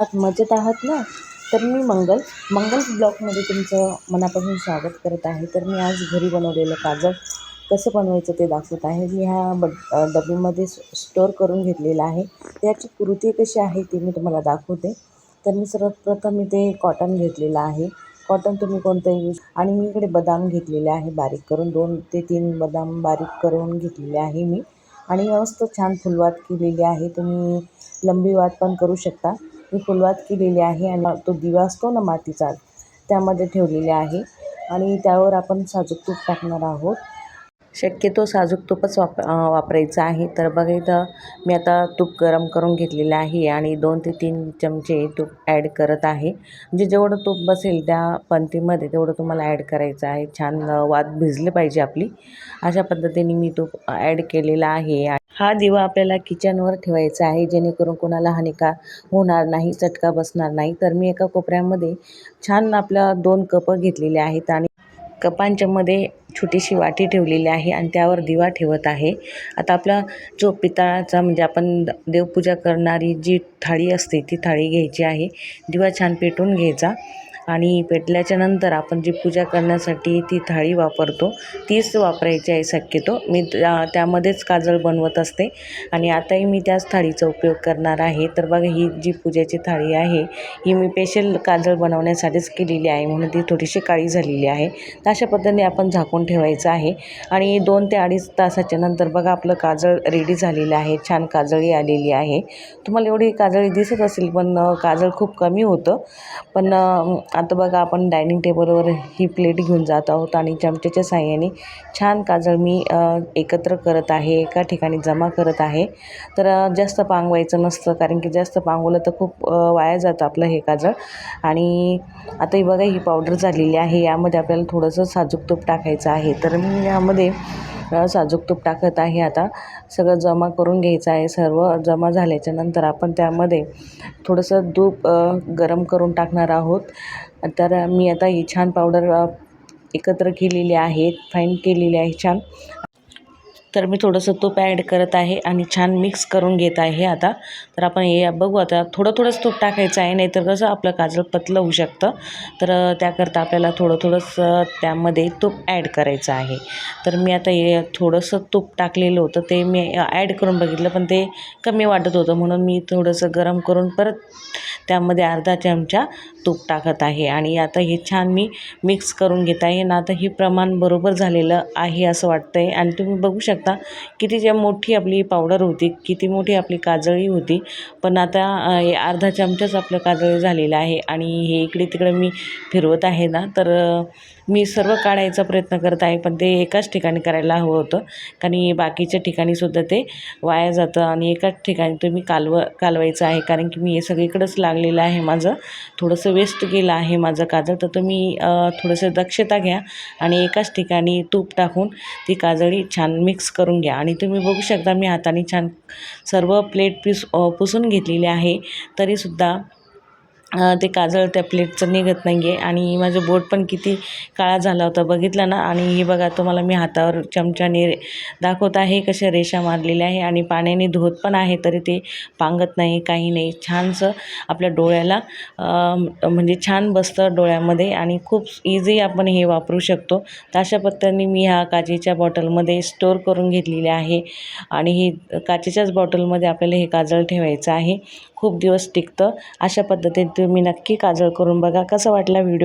मजेत आहात ना? तर मी मंगल ब्लॉगमध्ये तुमचं मनापासून स्वागत करत आहे. तर मी आज घरी बनवलेलं काजळ कसं बनवायचं ते दाखवत आहे. मी डब्यामध्ये स्टोअर करून घेतलेलं आहे. त्याची कृती कशी आहे ती मी तुम्हाला दाखवते. तर मी सर्वप्रथम मी ते कॉटन घेतलेलं आहे. कॉटन तुम्ही कोणतंही यूज आणि मी इकडे बदाम घेतलेले आहे बारीक करून 2 ते 3 बदाम बारीक करून घेतलेले आहे मी. आणि मस्त छान फुलवात केलेली आहे. तुम्ही लंबी वात पण करू शकता. मी फुलवात केलेली आहे आणि तो दिवा असतो ना मातीचा, त्यामध्ये ठेवलेले आहे आणि त्यावर आपण साजूक तूप टाकणार आहोत. शक्यतो साजूक तूपच वापरायचं आहे. तर बघा इथं मी आता तूप गरम करून घेतलेलं आहे आणि 2 ते 3 चमचे तूप ॲड करत आहे. म्हणजे जेवढं तूप बसेल त्या पंतीमध्ये तेवढं तुम्हाला ॲड करायचं आहे. छान वात भिजली पाहिजे आपली. अशा पद्धतीने मी तूप ॲड केलेला आहे. हा दिवा आपल्याला किचनवर ठेवायचा आहे, जेणेकरून कोणाला हानिकार होणार नाही, चटका बसणार नाही. तर मी एका कोपऱ्यामध्ये छान आपल्या 2 कप घेतलेले आहेत आणि कपांच्यामध्ये छोटीशी वाटी ठेवलेली आहे आणि त्यावर दिवा ठेवत आहे. आता आपला जो पितळाचा म्हणजे आपण देवपूजा करणारी जी थाळी असते ती थाळी घ्यायची आहे. दिवा छान पेटवून घ्यायचा आणि पेटल्याच्या नंतर आपण जी पूजा करण्यासाठी ती थाळी वापरतो तीच वापरायची आहे शक्यतो. मी त्यामध्येच काजळ बनवत असते आणि आताही मी त्याच थाळीचा उपयोग करणार आहे. तर बघा ही जी पूजेची थाळी आहे ही मी स्पेशल काजळ बनवण्यासाठीच केलेली आहे, म्हणून ती थोडीशी काळी झालेली आहे. तर अशा पद्धतीने आपण झाकून ठेवायचं आहे आणि 2 ते 2.5 तासाच्या नंतर बघा आपलं काजळ रेडी झालेलं आहे. छान काजळी आलेली आहे. तुम्हाला एवढी काजळी दिसत असेल पण काजळ खूप कमी होतं. पण आता बघा आपण डायनिंग टेबलवर ही प्लेट घेऊन जात आहोत आणि चमच्याच्या साहाय्याने छान काजळ मी एकत्र करत आहे, एका ठिकाणी जमा करत आहे. तर जास्त पांगवायचं नसतं, कारण की जास्त पांगवलं तर खूप वाया जातं आपलं हे काजळ. आणि आता ही बघा ही पावडर झालेली आहे. यामध्ये आपल्याला थोडंसं साजूक तूप टाकायचं आहे. तर मी यामध्ये साजूक तूप टाकत आहे. आता सगळं जमा करून घ्यायचं आहे. सर्व जमा झाल्याच्या नंतर आपण त्यामध्ये थोडंसं तूप गरम करून टाकणार आहोत. तर मी आता ही छान पावडर एकत्र केलेली आहे, फाईन केलेली आहे छान. तर मी थोडंसं तूप ॲड करत आहे आणि छान मिक्स करून घेत आहे आता. तर आपण हे बघू आता थोडंच तूप टाकायचं आहे, नाहीतर कसं आपलं काजळ पतलं होऊ शकतं. तर त्याकरता आपल्याला थोडंसं त्यामध्ये तूप ॲड करायचं आहे. तर मी आता हे थोडंसं तूप टाकलेलं होतं ते मी ॲड करून बघितलं, पण ते कमी वाटत होतं, म्हणून मी थोडंसं गरम करून परत त्यामध्ये अर्धा चमचा तूप टाकत आहे आणि आता हे छान मी मिक्स करून घेत आहे ना. आता हे प्रमाण बरोबर झालेलं आहे असं वाटतं आहे आणि तुम्ही बघू शकता किती मोठी आपली पावडर होती, किती मोठी आपली काजळी होती. पण आता हे अर्धा चमचाच आपलं काजळी झालेलं आहे आणि हे इकडे तिकडे मी फिरवत आहे ना. तर मी सर्व काढायचा प्रयत्न करत आहे, पण ते एकाच ठिकाणी करायला हवं होतं, कारण बाकीच्या ठिकाणीसुद्धा ते वाया जातं आणि एकाच ठिकाणी तुम्ही कालवायचं आहे, कारण की मी हे सगळीकडेच लागलेलं आहे माझं. थोडंसं वेस्ट गेलं आहे माझं काजळ. तर तुम्ही थोडंसं दक्षता घ्या आणि एकाच ठिकाणी तूप टाकून ती काजळी छान मिक्स करून घ्या. आणि तुम्ही बघू शकता मी हाताने छान सर्व प्लेट पुसून घेतलेली आहे, तरीसुद्धा ते काजळ त्या प्लेटचं निघत नाही आहे आणि माझं बोट पण किती काळा झाला होता बघितला ना. आणि हे बघा तुम्हाला मी हातावर चमच्याने दाखवत आहे कशा रेषा मारलेल्या आहे आणि पाण्याने धुत पण आहे, तरी ते पांगत नाही, काही नाही. छानसं आपल्या डोळ्याला म्हणजे छान बसतं डोळ्यामध्ये आणि खूप इझी आपण हे वापरू शकतो. तर अशा पद्धतीने मी ह्या काचेच्या बॉटलमध्ये स्टोअर करून घेतलेले आहे आणि ही काचेच्याच बॉटलमध्ये आपल्याला हे काजळ ठेवायचं आहे. खूप दिवस टिकतं. अशा पद्धतीने तुम्ही नक्की काजळ करून बघा. कसा वाटला व्हिडिओ?